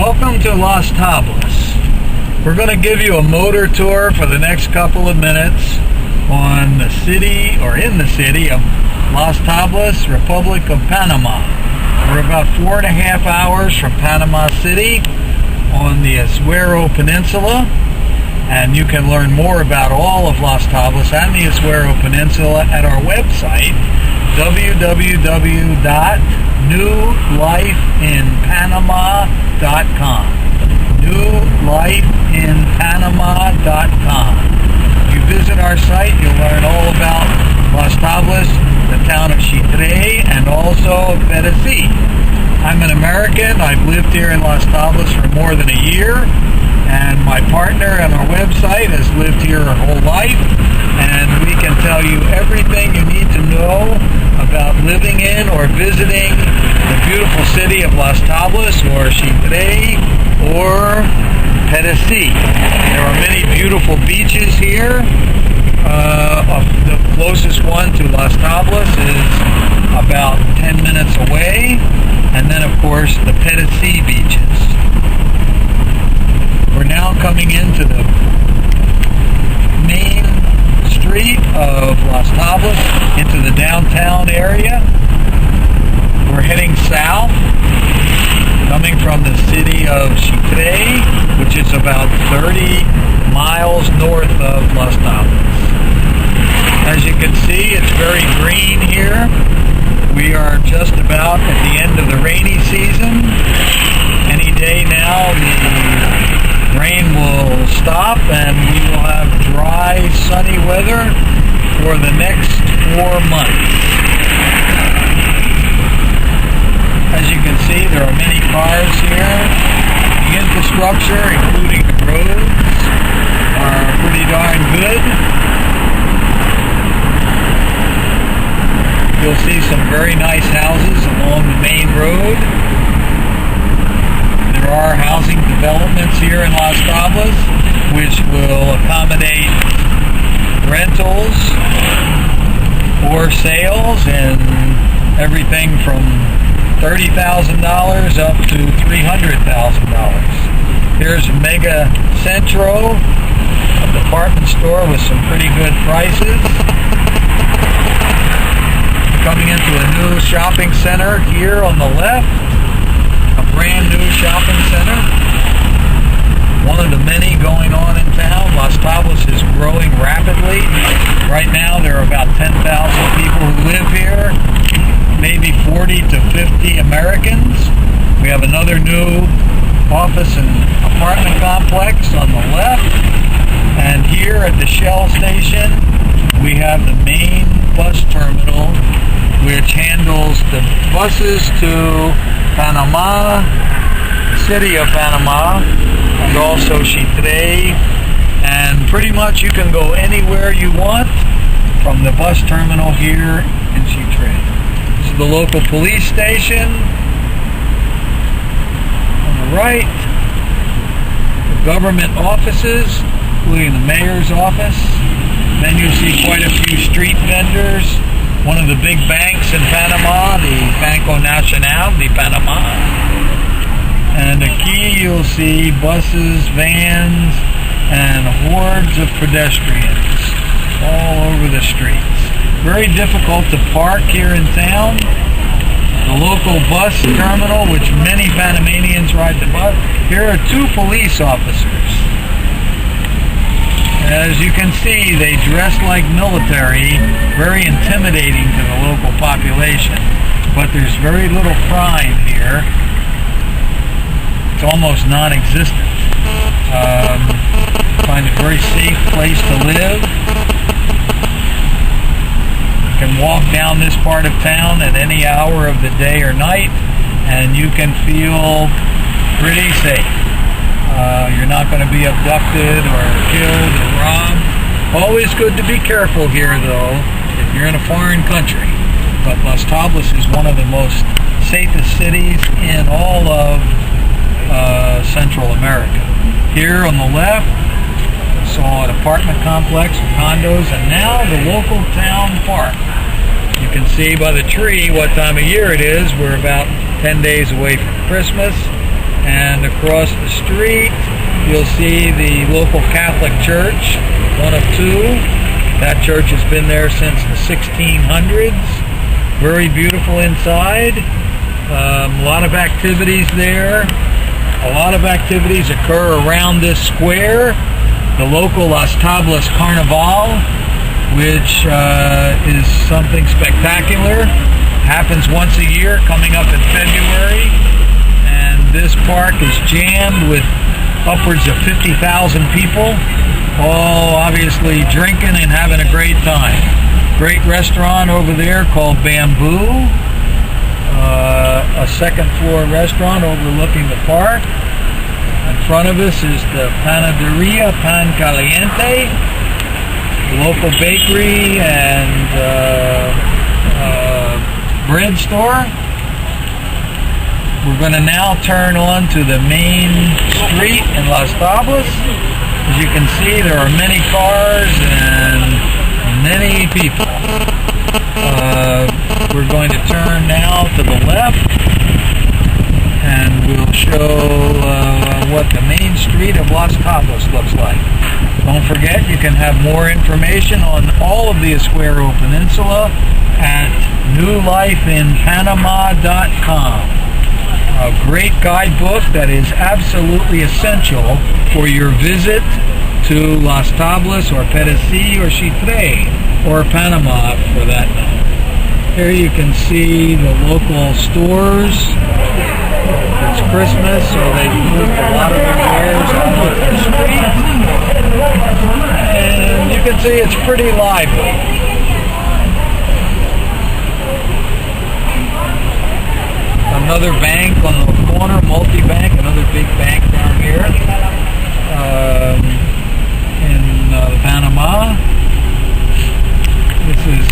Welcome to Las Tablas. We're going to give you a motor tour for the next couple of minutes on the city, or in the city of Las Tablas, Republic of Panama. We're about 4.5 hours from Panama City on the Azuero Peninsula, and you can learn more about all of Las Tablas and the Azuero Peninsula at our website, www.newlifeinpanama.com. newlifeinpanama.com. If you visit our site, you'll learn all about Las Tablas, the town of Chitre, and also Pedesi. I'm an American. I've lived here in Las Tablas for more than a year, and my partner on our website has lived here her whole life, and we can tell you everything you need to know about living in or visiting the beautiful city of Las Tablas or Chitre or Pedesi. There are many beautiful beaches here. The closest one to Las Tablas is about 10 minutes away, and then of course the Pedesi beaches. We're now coming into the main street of Las Tablas, into the downtown area. We're heading south, coming from the city of Chitre, which is about 30 miles north of Las Tablas. As you can see, it's very green here. We are just about at the end of the rainy season. Any day now, the rain will stop and we will have dry, sunny weather for the next 4 months. As you can see, there are many cars here. The infrastructure, including the roads, are pretty darn good. You'll see some very nice houses along the main road. There are housing developments here in Las Tablas which will accommodate rentals or sales in everything from $30,000 up to $300,000. Here's Mega Centro, a department store with some pretty good prices. Coming into a new shopping center here on the left, a brand new shopping center. One of the many going on in town. Las Tablas is growing rapidly. Right now there are about 10,000 people who live here, maybe 40 to 50 Americans. We have another new office and apartment complex on the left. And here at the Shell station, we have the main bus terminal, which handles the buses to Panama, city of Panama, and also Chitre, and pretty much you can go anywhere you want from the bus terminal here in Chitre. This is the local police station on the right, the government offices, including the mayor's office. Then you see quite a few street vendors. One of the big banks in Panama, the Banco Nacional de Panama. And the key, you'll see buses, vans, and hordes of pedestrians all over the streets. Very difficult to park here in town. The local bus terminal, which many Panamanians ride the bus. Here are 2 police officers. As you can see, they dress like military, very intimidating to the local population. But there's very little crime here. It's almost non-existent. I find it a very safe place to live. You can walk down this part of town at any hour of the day or night, and you can feel pretty safe. You're not going to be abducted or killed or robbed. Always good to be careful here, though, if you're in a foreign country. But Las Tablas is one of the most safest cities in all of Central America. Here on the left, we saw an apartment complex with condos, and now the local town park. You can see by the tree what time of year it is. We're about 10 days away from Christmas. And across the street, you'll see the local Catholic church, one of two. That church has been there since the 1600s. Very beautiful inside. A lot of activities there. A lot of activities occur around this square. The local Las Tablas Carnival, which is something spectacular. Happens once a year, coming up in February. And this park is jammed with upwards of 50,000 people, all obviously drinking and having a great time. Great restaurant over there called Bamboo, a second floor restaurant overlooking the park. In front of us is the Panaderia Pan Caliente, local bakery and bread store. We're going to now turn on to the main street in Las Tablas. As you can see, there are many cars and many people. We're going to turn now to the left, and we'll show what the main street of Las Tablas looks like. Don't forget, you can have more information on all of the Esquero Peninsula at newlifeinpanama.com. A great guidebook that is absolutely essential for your visit to Las Tablas or Pedasí or Chitre or Panama for that matter. Here you can see the local stores. It's Christmas, so they've moved a lot of their wares out of the street. And you can see it's pretty lively. Another bank on the corner, multi-bank, another big bank down here in Panama. This is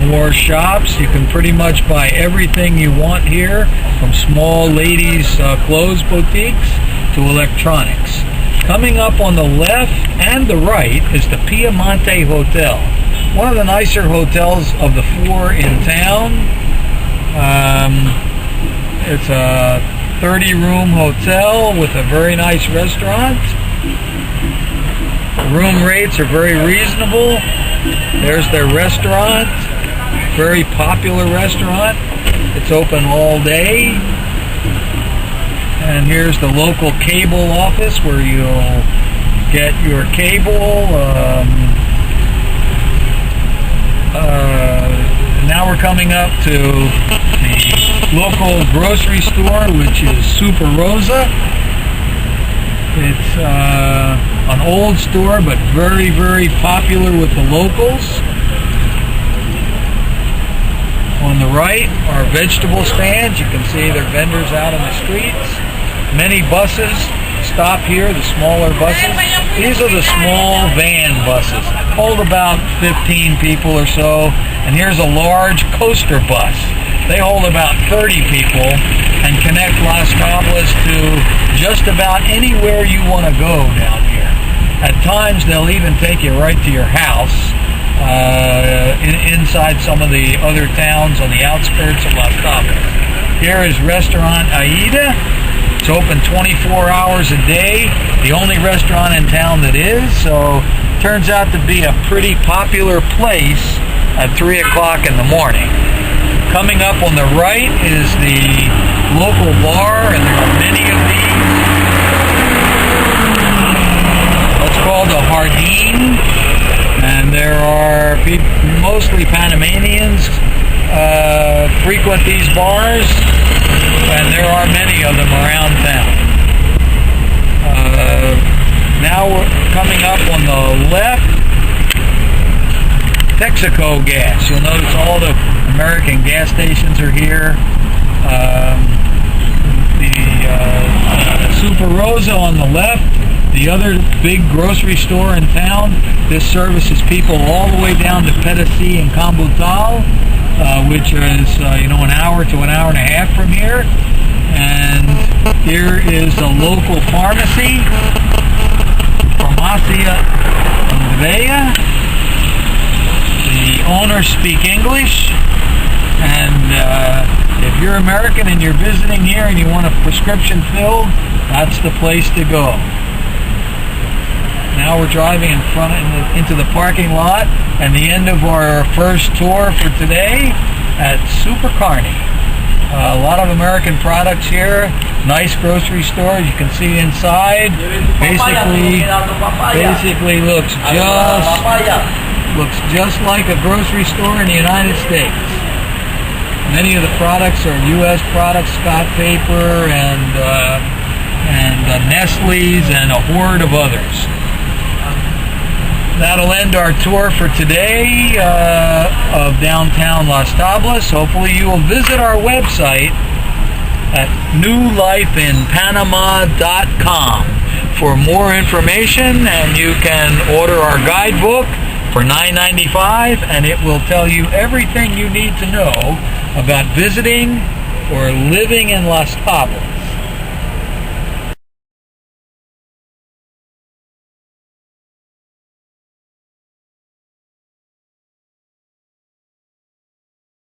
more shops. You can pretty much buy everything you want here, from small ladies' clothes boutiques to electronics. Coming up on the left and the right is the Piemonte Hotel, one of the nicer hotels of the four in town. It's a 30-room hotel with a very nice restaurant. Room rates are very reasonable. There's their restaurant, very popular restaurant. It's open all day. And here's the local cable office where you'll get your cable. Now we're coming up to the local grocery store, which is Super Rosa. It's an old store, but very, very popular with the locals. On the right are vegetable stands. You can see their vendors out on the streets. Many buses stop here, the smaller buses. These are the small van buses. Hold about 15 people or so. And here's a large coaster bus. They hold about 30 people and connect Las Tablas to just about anywhere you want to go down here. At times, they'll even take you right to your house inside some of the other towns on the outskirts of Las Tablas. Here is Restaurant Aida. It's open 24 hours a day, the only restaurant in town that is, so turns out to be a pretty popular place at 3 o'clock in the morning. Coming up on the right is the local bar, and there are many of these. It's called the Jardín, and there are mostly Panamanians frequent these bars, and there are many of them around town. Now we're coming up on the left, Texaco gas. You'll notice all the American gas stations are here. The Super Rosa on the left, the other big grocery store in town. This services people all the way down to Pedasí and Cambutal, which is an hour to an hour and a half from here. And here is a local pharmacy, Farmacia Andrea. The owners speak English, and If you're American and you're visiting here and you want a prescription filled, that's the place to go. Now we're driving in front into the parking lot and the end of our first tour for today at Super Carney. A lot of American products here. Nice grocery store. You can see inside. Basically looks just like a grocery store in the United States. Many of the products are U.S. products, Scott Paper and Nestle's and a horde of others. That'll end our tour for today of downtown Las Tablas. Hopefully you will visit our website at newlifeinpanama.com for more information, and you can order our guidebook for $9.95, and it will tell you everything you need to know about visiting or living in Las Tablas.